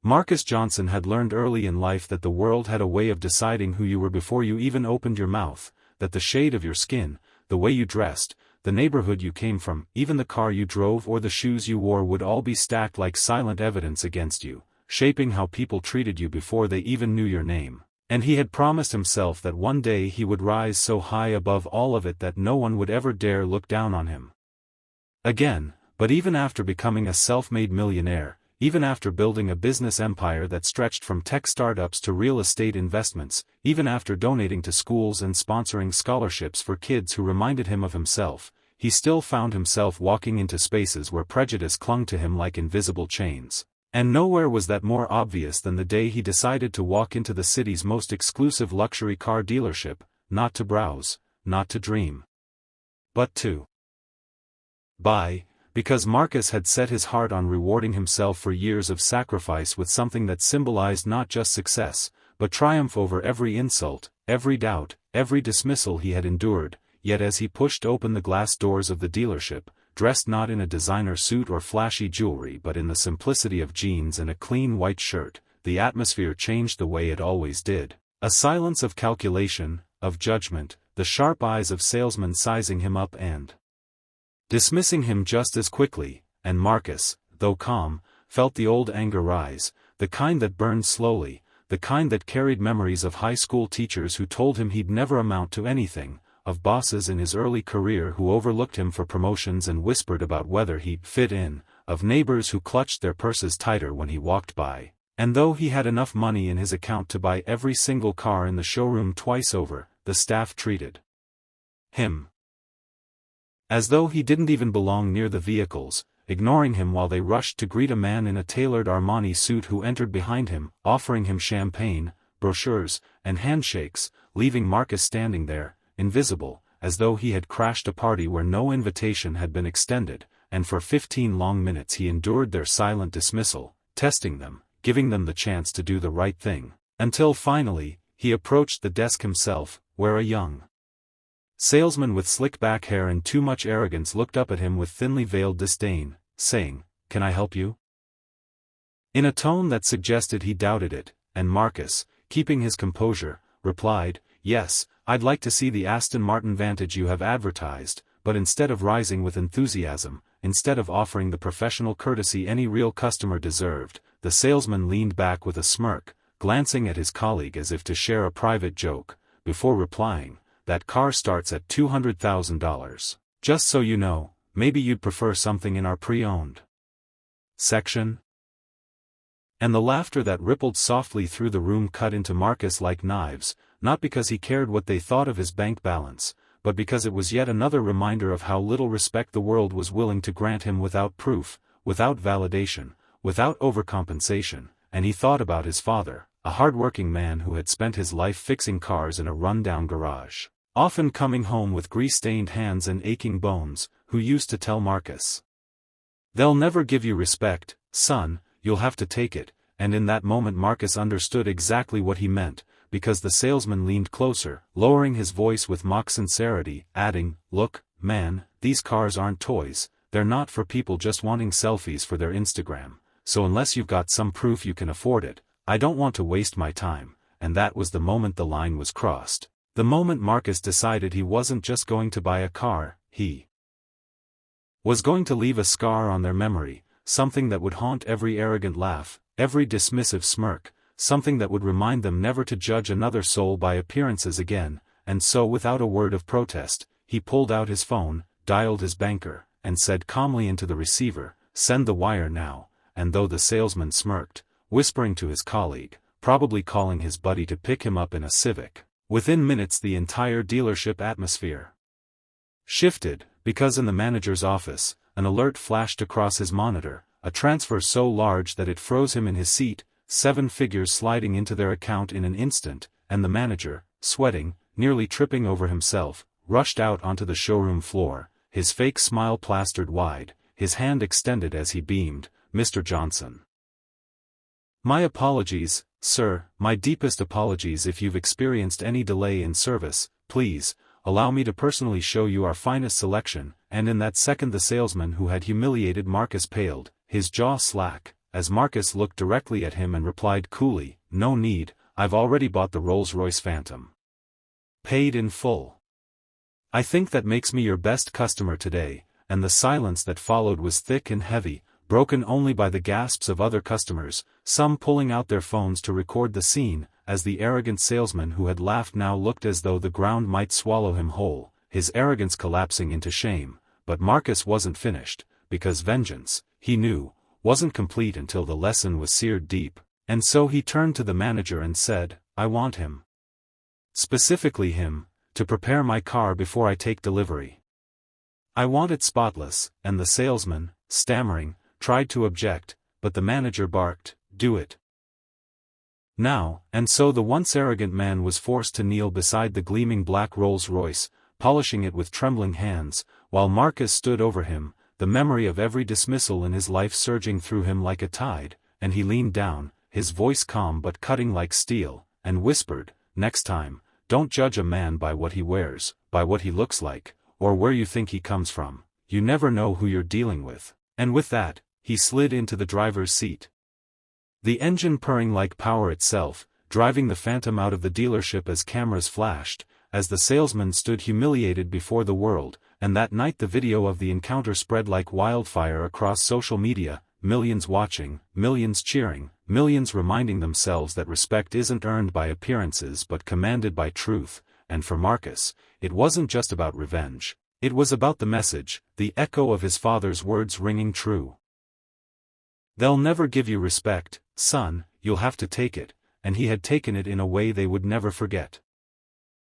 Marcus Johnson had learned early in life that the world had a way of deciding who you were before you even opened your mouth, that the shade of your skin, the way you dressed, the neighborhood you came from, even the car you drove or the shoes you wore would all be stacked like silent evidence against you, shaping how people treated you before they even knew your name. And he had promised himself that one day he would rise so high above all of it that no one would ever dare look down on him again. But even after becoming a self-made millionaire, even after building a business empire that stretched from tech startups to real estate investments, even after donating to schools and sponsoring scholarships for kids who reminded him of himself, he still found himself walking into spaces where prejudice clung to him like invisible chains. And nowhere was that more obvious than the day he decided to walk into the city's most exclusive luxury car dealership, not to browse, not to dream, but to buy. Because Marcus had set his heart on rewarding himself for years of sacrifice with something that symbolized not just success, but triumph over every insult, every doubt, every dismissal he had endured. Yet as he pushed open the glass doors of the dealership, dressed not in a designer suit or flashy jewelry but in the simplicity of jeans and a clean white shirt, the atmosphere changed the way it always did. A silence of calculation, of judgment, the sharp eyes of salesmen sizing him up and dismissing him just as quickly, and Marcus, though calm, felt the old anger rise, the kind that burned slowly, the kind that carried memories of high school teachers who told him he'd never amount to anything, of bosses in his early career who overlooked him for promotions and whispered about whether he'd fit in, of neighbors who clutched their purses tighter when he walked by. And though he had enough money in his account to buy every single car in the showroom twice over, the staff treated him as though he didn't even belong near the vehicles, ignoring him while they rushed to greet a man in a tailored Armani suit who entered behind him, offering him champagne, brochures, and handshakes, leaving Marcus standing there, invisible, as though he had crashed a party where no invitation had been extended, and for 15 long minutes he endured their silent dismissal, testing them, giving them the chance to do the right thing, until finally, he approached the desk himself, where a young salesman with slick back hair and too much arrogance looked up at him with thinly veiled disdain, saying, "Can I help you?" in a tone that suggested he doubted it, and Marcus, keeping his composure, replied, "Yes, I'd like to see the Aston Martin Vantage you have advertised," but instead of rising with enthusiasm, instead of offering the professional courtesy any real customer deserved, the salesman leaned back with a smirk, glancing at his colleague as if to share a private joke, before replying, "That car starts at $200,000. Just so you know, maybe you'd prefer something in our pre-owned section?" And the laughter that rippled softly through the room cut into Marcus like knives, not because he cared what they thought of his bank balance, but because it was yet another reminder of how little respect the world was willing to grant him without proof, without validation, without overcompensation. And he thought about his father, a hard-working man who had spent his life fixing cars in a run-down garage, often coming home with grease-stained hands and aching bones, who used to tell Marcus, "They'll never give you respect, son, you'll have to take it." And in that moment Marcus understood exactly what he meant, because the salesman leaned closer, lowering his voice with mock sincerity, adding, "Look, man, these cars aren't toys, they're not for people just wanting selfies for their Instagram, so unless you've got some proof you can afford it, I don't want to waste my time." And that was the moment the line was crossed. The moment Marcus decided he wasn't just going to buy a car, he was going to leave a scar on their memory, something that would haunt every arrogant laugh, every dismissive smirk, something that would remind them never to judge another soul by appearances again. And so without a word of protest, he pulled out his phone, dialed his banker, and said calmly into the receiver, "Send the wire now." And though the salesman smirked, whispering to his colleague, probably calling his buddy to pick him up in a Civic, within minutes the entire dealership atmosphere shifted, because in the manager's office, an alert flashed across his monitor, a transfer so large that it froze him in his seat, 7 figures sliding into their account in an instant, and the manager, sweating, nearly tripping over himself, rushed out onto the showroom floor, his fake smile plastered wide, his hand extended as he beamed, "Mr. Johnson. My apologies, sir, my deepest apologies if you've experienced any delay in service. Please, allow me to personally show you our finest selection." And in that second the salesman who had humiliated Marcus paled, his jaw slack, as Marcus looked directly at him and replied coolly, "No need, I've already bought the Rolls-Royce Phantom. Paid in full. I think that makes me your best customer today," and the silence that followed was thick and heavy, broken only by the gasps of other customers, some pulling out their phones to record the scene, as the arrogant salesman who had laughed now looked as though the ground might swallow him whole, his arrogance collapsing into shame. But Marcus wasn't finished, because vengeance, he knew, wasn't complete until the lesson was seared deep, and so he turned to the manager and said, "I want him. Specifically him, to prepare my car before I take delivery. I want it spotless," and the salesman, stammering, tried to object, but the manager barked, "Do it now," and so the once arrogant man was forced to kneel beside the gleaming black Rolls-Royce, polishing it with trembling hands, while Marcus stood over him, the memory of every dismissal in his life surging through him like a tide, and he leaned down, his voice calm but cutting like steel, and whispered, "Next time, don't judge a man by what he wears, by what he looks like, or where you think he comes from. You never know who you're dealing with." And with that, he slid into the driver's seat. The engine purring like power itself, driving the Phantom out of the dealership as cameras flashed, as the salesman stood humiliated before the world, and that night the video of the encounter spread like wildfire across social media, millions watching, millions cheering, millions reminding themselves that respect isn't earned by appearances but commanded by truth, and for Marcus, it wasn't just about revenge, it was about the message, the echo of his father's words ringing true. "They'll never give you respect, son, you'll have to take it," and he had taken it in a way they would never forget.